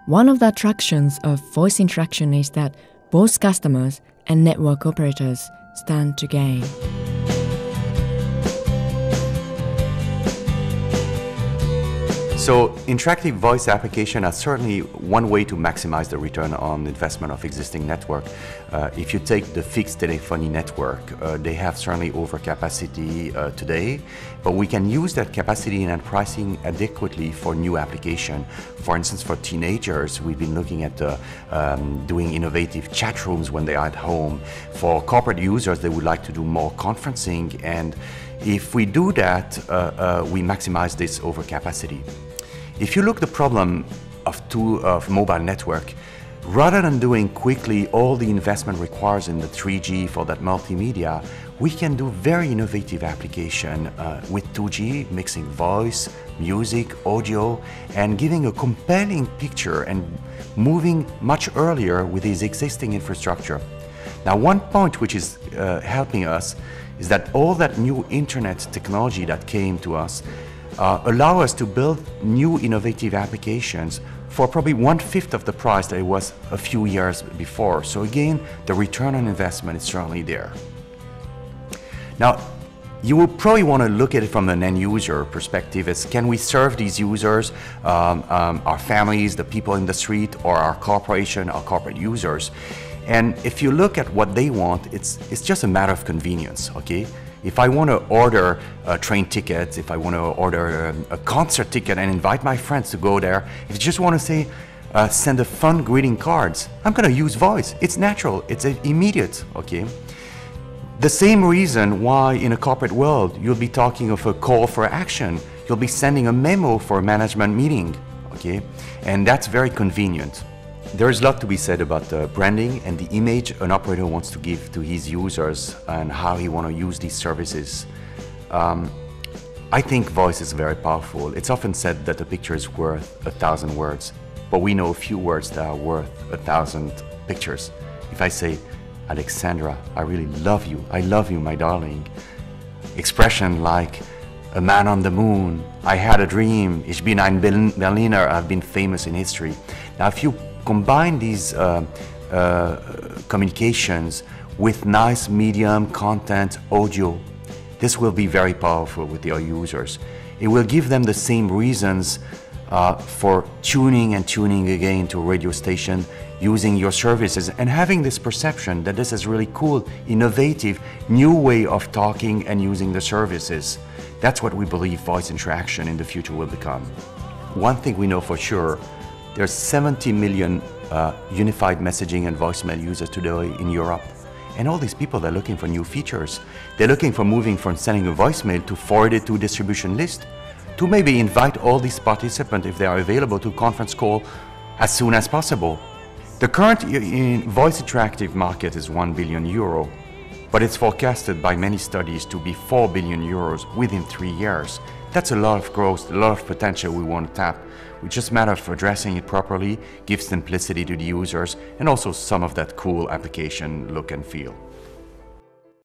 One of the attractions of voice interaction is that both customers and network operators stand to gain. So interactive voice application are certainly one way to maximize the return on investment of existing network. If you take the fixed telephony network, they have certainly overcapacity today, but we can use that capacity and pricing adequately for new application. For instance, for teenagers, we've been looking at doing innovative chat rooms when they are at home. For corporate users, they would like to do more conferencing, and if we do that, we maximize this overcapacity. If you look at the problem of mobile network, rather than doing quickly all the investment required in the 3G for that multimedia, we can do very innovative application with 2G, mixing voice, music, audio, and giving a compelling picture and moving much earlier with this existing infrastructure. Now, one point which is helping us is that all that new internet technology that came to us allow us to build new innovative applications for probably 1/5 of the price that it was a few years before. So again, the return on investment is certainly there. Now, you will probably want to look at it from an end user perspective as, can we serve these users, our families, the people in the street, or our corporation, our corporate users? And if you look at what they want, it's just a matter of convenience, okay? If I want to order train tickets, if I want to order a concert ticket and invite my friends to go there, if you just want to say, send a fun greeting cards, I'm going to use voice. It's natural, it's immediate, okay? The same reason why in a corporate world, you'll be talking of a call for action. You'll be sending a memo for a management meeting, okay? And that's very convenient. There is a lot to be said about the branding and the image an operator wants to give to his users and how he wants to use these services. I think voice is very powerful. It's often said that a picture is worth 1,000 words, but we know a few words that are worth 1,000 pictures. If I say, Alexandra, I really love you, my darling. Expression like, a man on the moon, I had a dream, ich bin ein Berliner, I've been famous in history. Now, if you combine these communications with nice medium content audio, this will be very powerful with your users. It will give them the same reasons for tuning again to a radio station, using your services, and having this perception that this is really cool, innovative, new way of talking and using the services. That's what we believe voice interaction in the future will become. One thing we know for sure, there's 70 million unified messaging and voicemail users today in Europe. And all these people, they're looking for new features. They're looking for moving from sending a voicemail to forward it to a distribution list, to maybe invite all these participants, if they are available, to conference call as soon as possible. The current voice interactive market is 1 billion euro, but it's forecasted by many studies to be 4 billion euros within 3 years. That's a lot of growth, a lot of potential we want to tap. It's just a matter of addressing it properly, give simplicity to the users, and also some of that cool application look and feel.